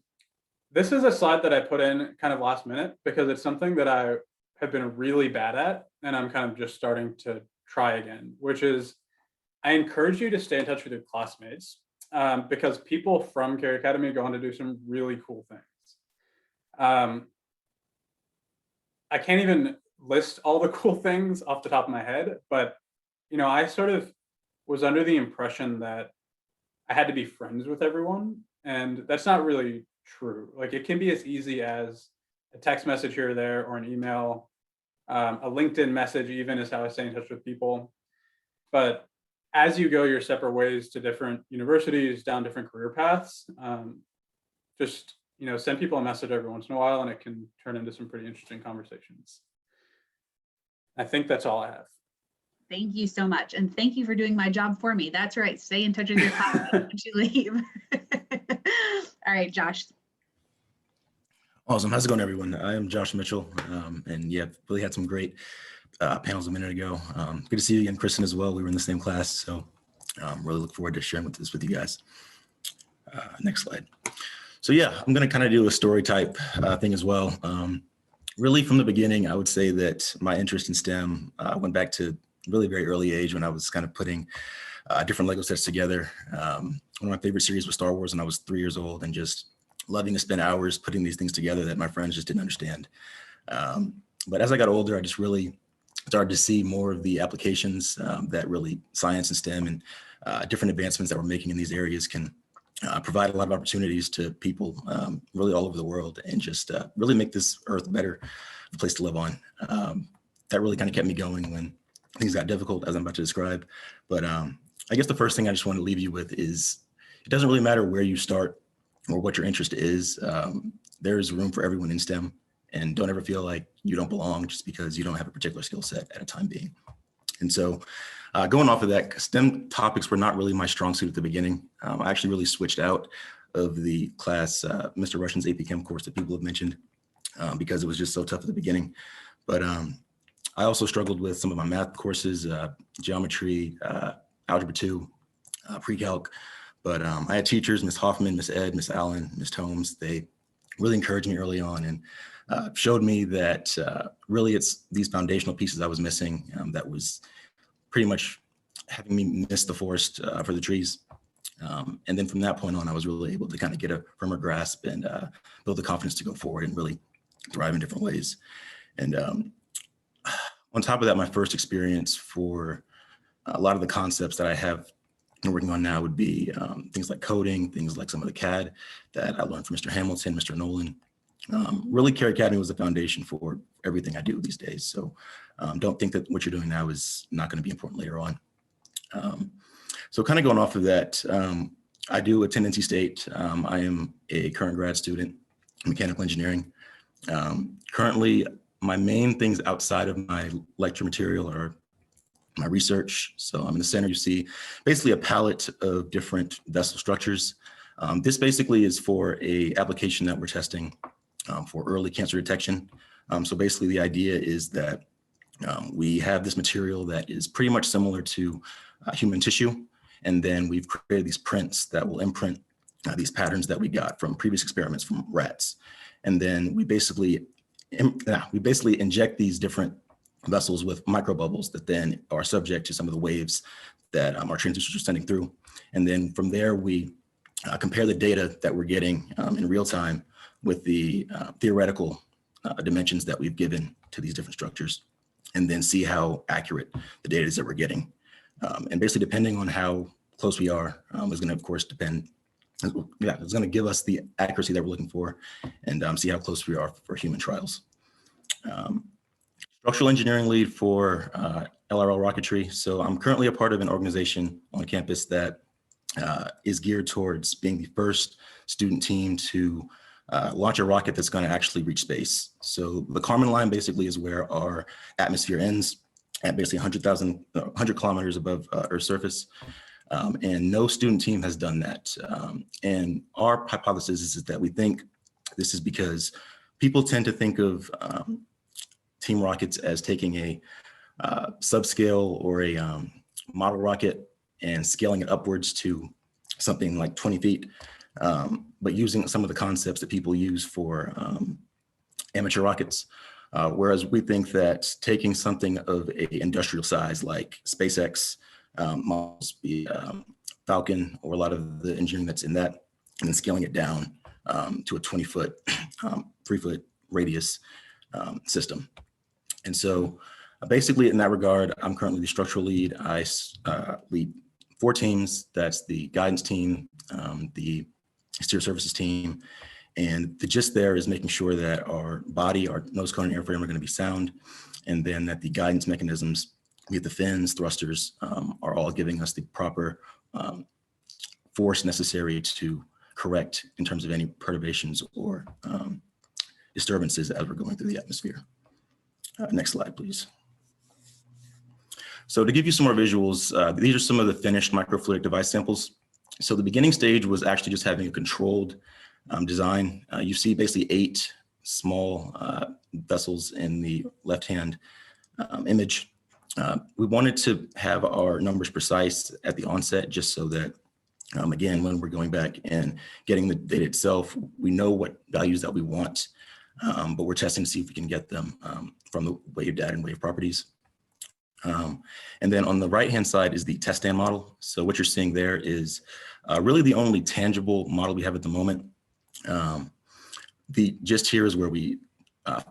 this is a slide that I put in kind of last minute because it's something that I have been really bad at and I'm kind of just starting to try again, which is I encourage you to stay in touch with your classmates because people from Cary Academy go on to do some really cool things. I can't even list all the cool things off the top of my head, but I sort of was under the impression that I had to be friends with everyone, and that's not really true. Like it can be as easy as a text message here or there, or an email, a LinkedIn message even is how I stay in touch with people. But as you go your separate ways to different universities, down different career paths, just send people a message every once in a while, and it can turn into some pretty interesting conversations. I think that's all I have. Thank you so much. And thank you for doing my job for me. That's right. Stay in touch with your classmates when you leave. All right, Josh. Awesome. How's it going, everyone? I am Josh Mitchell. And yeah, really had some great panels a minute ago. Good to see you again, Kristen, as well. We were in the same class. So really look forward to sharing this with you guys. Next slide. So yeah, I'm going to kind of do a story type thing as well. Really from the beginning, I would say that my interest in STEM went back to really very early age when I was kind of putting different Lego sets together. One of my favorite series was Star Wars, and I was 3 years old and just loving to spend hours putting these things together that my friends just didn't understand. But as I got older, I just really started to see more of the applications that really science and STEM and different advancements that we're making in these areas can provide a lot of opportunities to people really all over the world, and just really make this earth better place to live on. That really kind of kept me going when things got difficult, as I'm about to describe. But I guess the first thing I just want to leave you with is it doesn't really matter where you start or what your interest is. There's room for everyone in STEM, and don't ever feel like you don't belong just because you don't have a particular skill set at a time being. And so going off of that, STEM topics were not really my strong suit at the beginning. I actually really switched out of the class, Mr. Russian's AP Chem course that people have mentioned, because it was just so tough at the beginning. But I also struggled with some of my math courses, geometry, algebra 2, pre-calc. But I had teachers, Ms. Hoffman, Ms. Ed, Ms. Allen, Ms. Holmes. They really encouraged me early on and showed me that really it's these foundational pieces I was missing that was pretty much having me miss the forest for the trees. And then from that point on, I was really able to kind of get a firmer grasp and build the confidence to go forward and really thrive in different ways. And on top of that, my first experience for a lot of the concepts that I have been working on now would be things like coding, things like some of the CAD that I learned from Mr. Hamilton, Mr. Nolan. Really, Cary Academy was the foundation for everything I do these days. So don't think that what you're doing now is not going to be important later on. So kind of going off of that, I do attend NC State. I am a current grad student in mechanical engineering. Currently, my main things outside of my lecture material are my research. So I'm in the center, you see basically a palette of different vessel structures. This basically is for a application that we're testing for early cancer detection. So basically the idea is that We have this material that is pretty much similar to human tissue. And then we've created these prints that will imprint these patterns that we got from previous experiments from rats. And then we basically inject these different vessels with microbubbles that then are subject to some of the waves that our transducers are sending through. And then from there, we compare the data that we're getting in real time with the theoretical dimensions that we've given to these different structures, and then see how accurate the data is that we're getting. And basically, depending on how close we are, is going to, of course, depend. Yeah, it's going to give us the accuracy that we're looking for, and see how close we are for human trials. Structural engineering lead for LRL rocketry. So I'm currently a part of an organization on campus that is geared towards being the first student team to launch a rocket that's going to actually reach space. So the Kármán line basically is where our atmosphere ends at basically 100 kilometers above Earth's surface. And no student team has done that. And our hypothesis is that we think this is because people tend to think of team rockets as taking a subscale or a model rocket and scaling it upwards to something like 20 feet, but using some of the concepts that people use for amateur rockets. Whereas we think that taking something of an industrial size like SpaceX, must be Falcon, or a lot of the engineering that's in that, and then scaling it down to a 20-foot, 3-foot radius system. And so basically in that regard, I'm currently the structural lead. I lead 4 teams. That's the guidance team, the exterior services team. And the gist there is making sure that our body, our nose cone and airframe are going to be sound, and then that the guidance mechanisms, be it the fins, thrusters, are all giving us the proper force necessary to correct in terms of any perturbations or disturbances as we're going through the atmosphere. Next slide, please. So to give you some more visuals, these are some of the finished microfluidic device samples. So the beginning stage was actually just having a controlled design. You see basically 8 small vessels in the left-hand image. We wanted to have our numbers precise at the onset, just so that, again, when we're going back and getting the data itself, we know what values that we want, but we're testing to see if we can get them from the wave data and wave properties. And then on the right-hand side is the test stand model. So what you're seeing there is really the only tangible model we have at the moment. The gist here is where we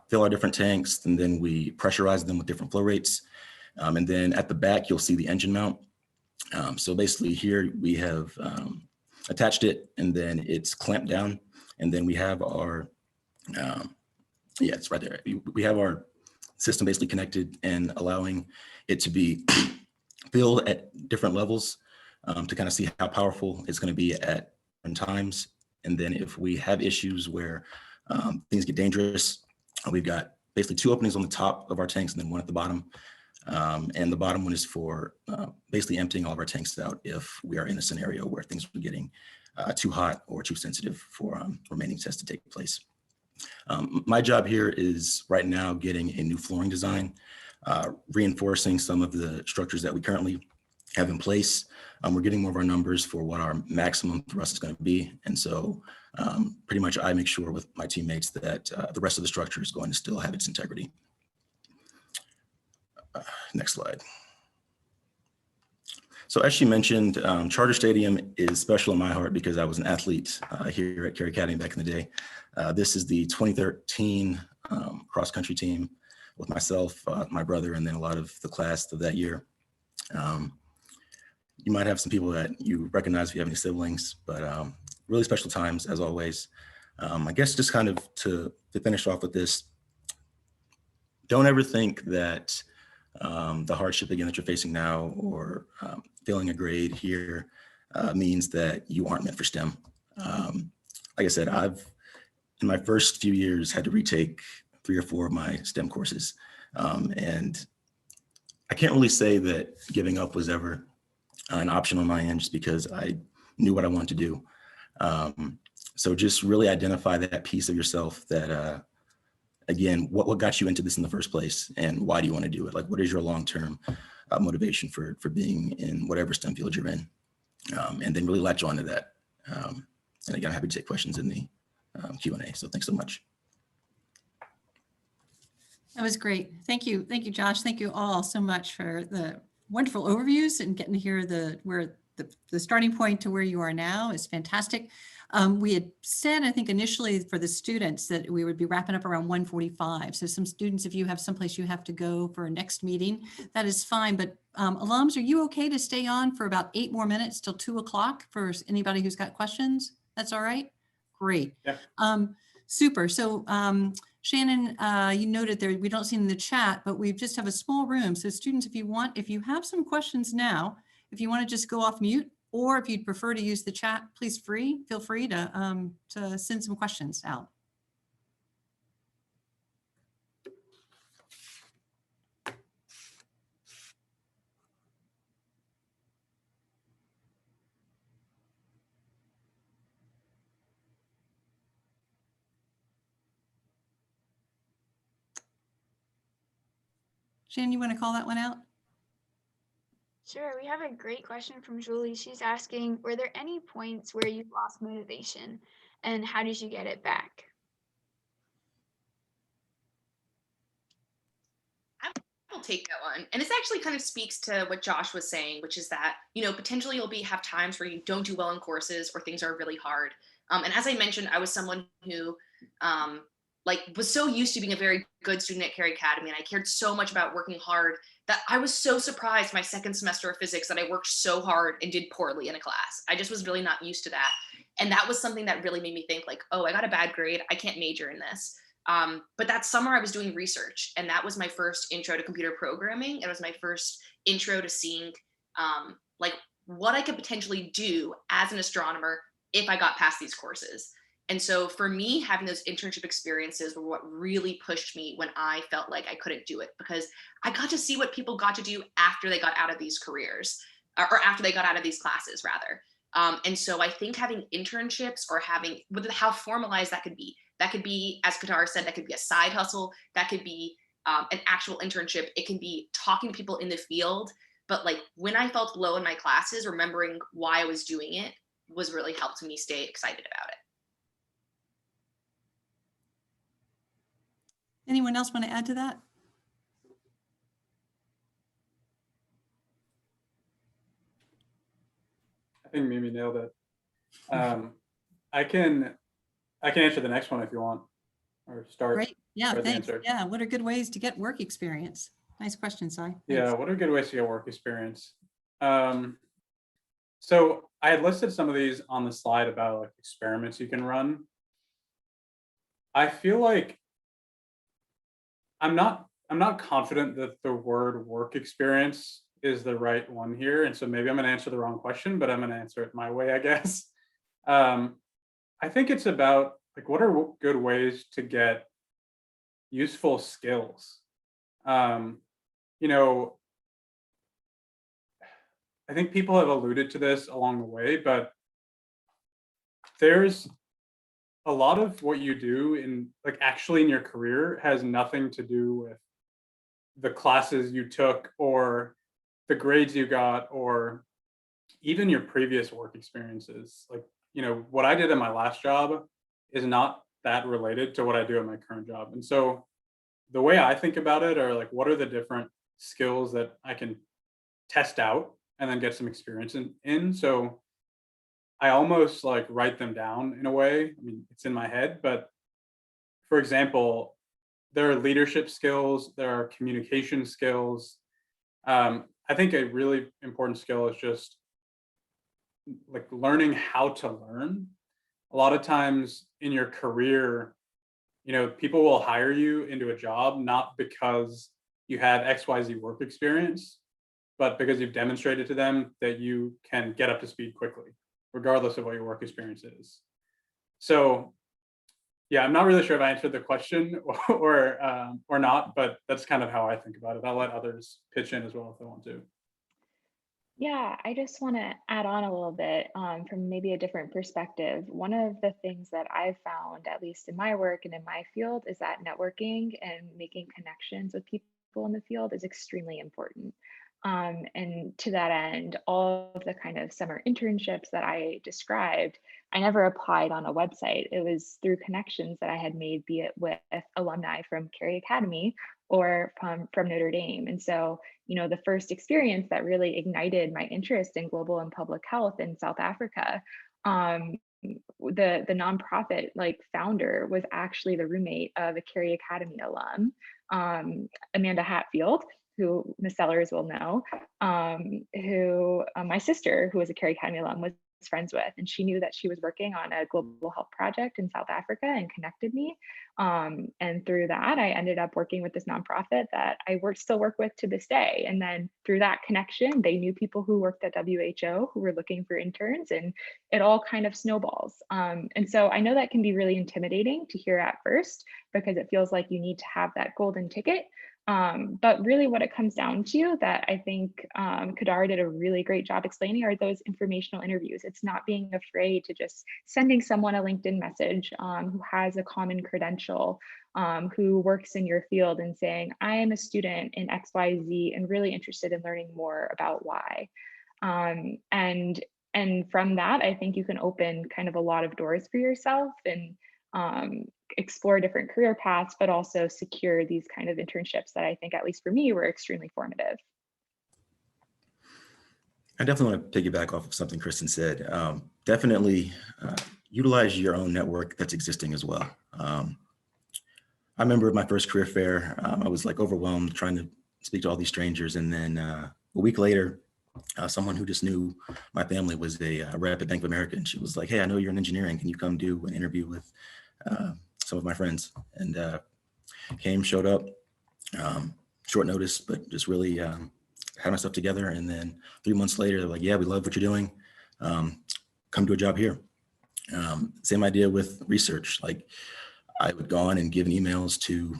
fill our different tanks, and then we pressurize them with different flow rates. And then at the back, you'll see the engine mount. So basically here we have attached it, and then it's clamped down. And then we have our, yeah, it's right there. We have our system basically connected and allowing it to be filled at different levels to kind of see how powerful it's going to be at different times. And then if we have issues where things get dangerous, we've got basically 2 openings on the top of our tanks and then 1 at the bottom. And the bottom one is for basically emptying all of our tanks out if we are in a scenario where things are getting too hot or too sensitive for remaining tests to take place. My job here is right now getting a new flooring design, reinforcing some of the structures that we currently have in place. We're getting more of our numbers for what our maximum thrust is going to be. And so pretty much I make sure with my teammates that the rest of the structure is going to still have its integrity. Next slide. So as she mentioned, Charter Stadium is special in my heart because I was an athlete here at Cary Academy back in the day. This is the 2013 cross-country team with myself, my brother, and then a lot of the class of that year. You might have some people that you recognize if you have any siblings, but really special times as always. I guess just kind of to finish off with this, don't ever think that the hardship again that you're facing now or failing a grade here means that you aren't meant for STEM. Like I said, I've in my first few years had to retake 3 or 4 of my STEM courses. And I can't really say that giving up was ever an option on my end just because I knew what I wanted to do. So just really identify that piece of yourself that again, what got you into this in the first place, and why do you want to do it? Like, what is your long-term motivation for being in whatever STEM field you're in? And then really latch on to that. And again, I'm happy to take questions in the Q&A. So thanks so much. That was great. Thank you. Thank you, Josh. Thank you all so much for the wonderful overviews and getting to hear where the starting point to where you are now is fantastic. We had said, I think initially for the students that we would be wrapping up around 1:45. So some students, if you have someplace you have to go for a next meeting, that is fine. But alums, are you okay to stay on for about 8 more minutes till 2 o'clock for anybody who's got questions? That's all right? Great. Yeah. Super. So Shannon, you noted there, we don't see in the chat, but we just have a small room. So students, if you have some questions now, if you want to just go off mute, or if you'd prefer to use the chat, please feel free to send some questions out. Shannon, you want to call that one out? Sure, we have a great question from Julie. She's asking, were there any points where you lost motivation and how did you get it back? I'll take that one. And this actually kind of speaks to what Josh was saying, which is that, you know, potentially you'll have times where you don't do well in courses or things are really hard. And as I mentioned, I was someone who was so used to being a very good student at Cary Academy, and I cared so much about working hard that I was so surprised my second semester of physics that I worked so hard and did poorly in a class. I just was really not used to that. And that was something that really made me think like, oh, I got a bad grade. I can't major in this. But that summer I was doing research, and that was my first intro to computer programming. It was my first intro to seeing like what I could potentially do as an astronomer if I got past these courses. And so for me, having those internship experiences were what really pushed me when I felt like I couldn't do it, because I got to see what people got to do after they got out of these careers, or after they got out of these classes rather. And so I think having internships, or having, how formalized that could be, as Qatar said, that could be a side hustle, that could be an actual internship. It can be talking to people in the field. But like when I felt low in my classes, remembering why I was doing it was really helped me stay excited about it. Anyone else want to add to that? I think Mimi nailed it. I can answer the next one if you want, or start. Great. Yeah, start the thanks. answer. Yeah, what are good ways to get work experience? Nice question, Sai. Yeah, what are good ways to get work experience? So I had listed some of these on the slide about like experiments you can run. I feel like I'm not confident that the word work experience is the right one here. And so maybe I'm gonna answer the wrong question, but I'm gonna answer it my way, I guess. I think it's about like, what are good ways to get useful skills? You know, I think people have alluded to this along the way, but there's a lot of what you do in like actually in your career has nothing to do with the classes you took or the grades you got or even your previous work experiences. Like, you know, what I did in my last job is not that related to what I do in my current job. And so the way I think about it are like, what are the different skills that I can test out and then get some experience in? So I almost like write them down in a way. I mean, it's in my head, but for example, there are leadership skills, there are communication skills. I think a really important skill is just like learning how to learn. A lot of times in your career, you know, people will hire you into a job not because you have XYZ work experience, but because you've demonstrated to them that you can get up to speed quickly, regardless of what your work experience is. So yeah, I'm not really sure if I answered the question or not, but that's kind of how I think about it. I'll let others pitch in as well if they want to. Yeah, I just want to add on a little bit from maybe a different perspective. One of the things that I've found, at least in my work and in my field, is that networking and making connections with people in the field is extremely important. And to that end, all of the kind of summer internships that I described, I never applied on a website. It was through connections that I had made, be it with alumni from Cary Academy or from Notre Dame. And so the first experience that really ignited my interest in global and public health in South Africa, the nonprofit founder was actually the roommate of a Cary Academy alum, Amanda Hatfield, who Ms. Sellers will know, who my sister, who was a Cary Academy alum, was friends with, and she knew that she was working on a global health project in South Africa and connected me. And through that, I ended up working with this nonprofit that I still work with to this day. And then through that connection, they knew people who worked at WHO who were looking for interns, and it all kind of snowballs. And so I know that can be really intimidating to hear at first, because it feels like you need to have that golden ticket. But really what it comes down to, that I think Kadar did a really great job explaining, are those informational interviews. It's not being afraid to just sending someone a LinkedIn message who has a common credential, who works in your field, and saying, I am a student in XYZ and really interested in learning more about why. And from that, I think you can open kind of a lot of doors for yourself and explore different career paths, but also secure these kind of internships that I think, at least for me, were extremely formative. I definitely want to piggyback off of something Kristen said. Definitely utilize your own network that's existing as well. I remember my first career fair, I was like overwhelmed trying to speak to all these strangers. And then a week later, someone who just knew my family was a rep at Bank of America. And she was like, hey, I know you're in engineering. Can you come do an interview with some of my friends? And showed up, short notice, but just really had my stuff together. And then 3 months later, they're like, yeah, we love what you're doing. Come do a job here. Same idea with research. Like, I would go on and give emails to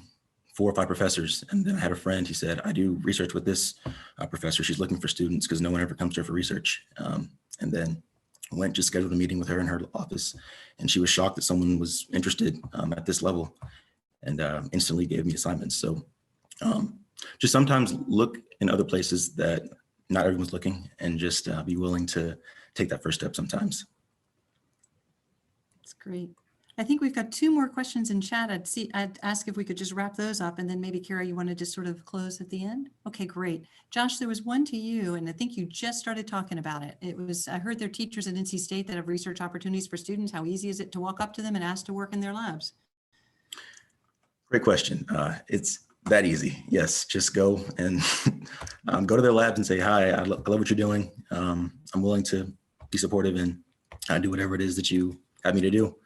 4 or 5 professors. And then I had a friend, he said, I do research with this professor. She's looking for students because no one ever comes to her for research. And then went to schedule a meeting with her in her office. And she was shocked that someone was interested at this level, and instantly gave me assignments. So just sometimes look in other places that not everyone's looking, and just be willing to take that first step sometimes. That's great. I think we've got 2 more questions in chat. I'd ask if we could just wrap those up, and then maybe Cary, you want to just sort of close at the end? Okay, great. Josh, there was one to you, and I think you just started talking about it. It was, I heard there are teachers at NC State that have research opportunities for students. How easy is it to walk up to them and ask to work in their labs? Great question. It's that easy. Yes, just go and go to their labs and say, hi, I love what you're doing. I'm willing to be supportive and do whatever it is that you have me to do.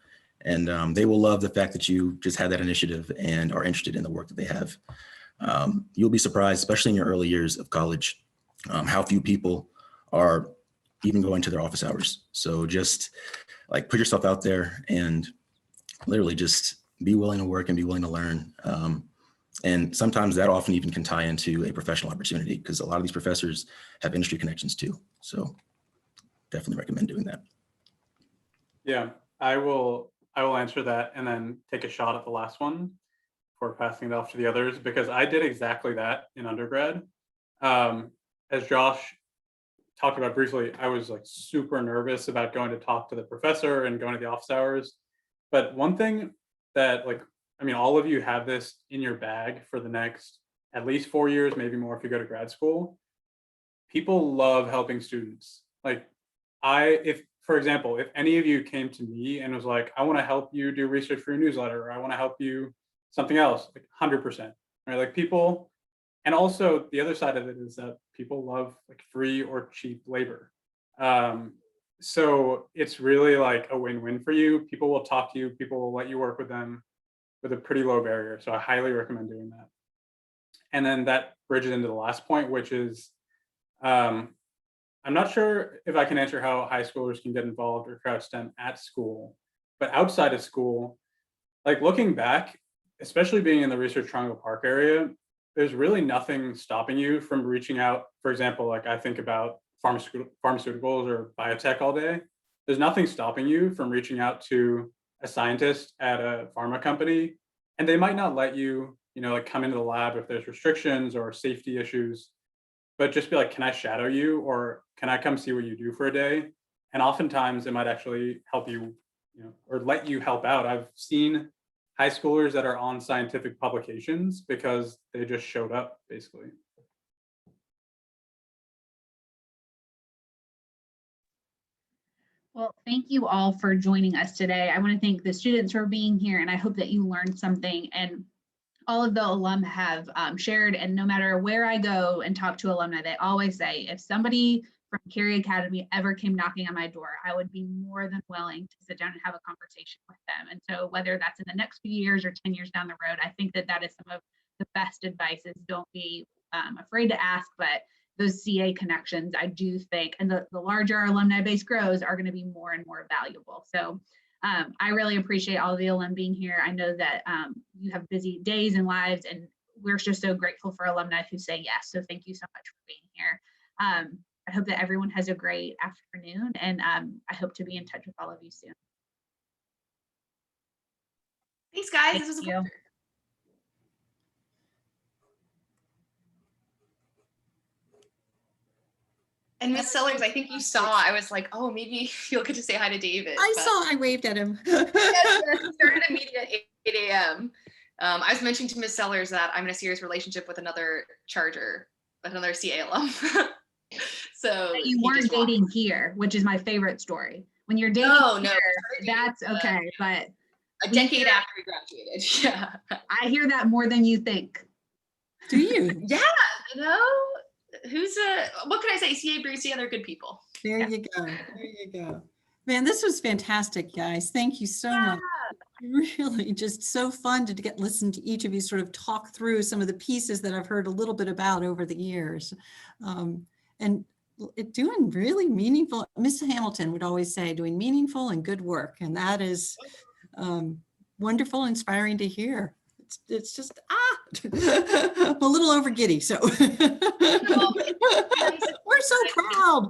And they will love the fact that you just had that initiative and are interested in the work that they have. You'll be surprised, especially in your early years of college, how few people are even going to their office hours. So just like put yourself out there and literally just be willing to work and be willing to learn. And sometimes that often even can tie into a professional opportunity, because a lot of these professors have industry connections too. So definitely recommend doing that. Yeah, I will answer that and then take a shot at the last one before passing it off to the others, because I did exactly that in undergrad. As Josh talked about briefly, I was like super nervous about going to talk to the professor and going to the office hours. But one thing that, like, I mean, all of you have this in your bag for the next at least 4 years, maybe more if you go to grad school. People love helping students. Like, for example, if any of you came to me and was like, I want to help you do research for your newsletter, or I want to help you something else, like 100%, right? Like people, and also the other side of it is that people love like free or cheap labor. So it's really like a win-win for you. People will talk to you, people will let you work with them with a pretty low barrier. So I highly recommend doing that. And then that bridges into the last point, which is, I'm not sure if I can answer how high schoolers can get involved or crowd STEM at school, but outside of school, like looking back, especially being in the Research Triangle Park area, there's really nothing stopping you from reaching out. For example, like I think about pharmaceuticals or biotech all day, there's nothing stopping you from reaching out to a scientist at a pharma company, and they might not let you, like come into the lab if there's restrictions or safety issues, but just be like, can I shadow you, or can I come see what you do for a day? And oftentimes it might actually help you, or let you help out. I've seen high schoolers that are on scientific publications because they just showed up, basically. Well, thank you all for joining us today. I want to thank the students for being here, and I hope that you learned something. And all of the alum have shared, and no matter where I go and talk to alumni, they always say, if somebody from Cary Academy ever came knocking on my door, I would be more than willing to sit down and have a conversation with them. And so whether that's in the next few years or 10 years down the road, I think that that is some of the best advice is don't be afraid to ask, but those CA connections, I do think, and the larger our alumni base grows, are going to be more and more valuable. So I really appreciate all of the alum being here. I know that you have busy days and lives, and we're just so grateful for alumni who say yes. So thank you so much for being here. I hope that everyone has a great afternoon, and I hope to be in touch with all of you soon. Thanks, guys. Thank This was a you. pleasure. And Miss Sellers, I think you saw, I was like, oh, maybe you'll get to say hi to David. I waved at him. Yes, we started a meeting at 8 a.m. I was mentioning to Miss Sellers that I'm in a serious relationship with another another CA alum. So you weren't dating here, which is my favorite story. When you're dating here, that's okay, but a decade after we graduated. Yeah. I hear that more than you think. Do you? Yeah, what can I say? CA breeds together good people. There you go. There you go. Man, this was fantastic, guys. Thank you so much. Really just so fun to listen to each of you sort of talk through some of the pieces that I've heard a little bit about over the years. And doing really meaningful, Miss Hamilton would always say, doing meaningful and good work. And that is wonderful, inspiring to hear. It's just, I'm a little over giddy, so. We're so proud.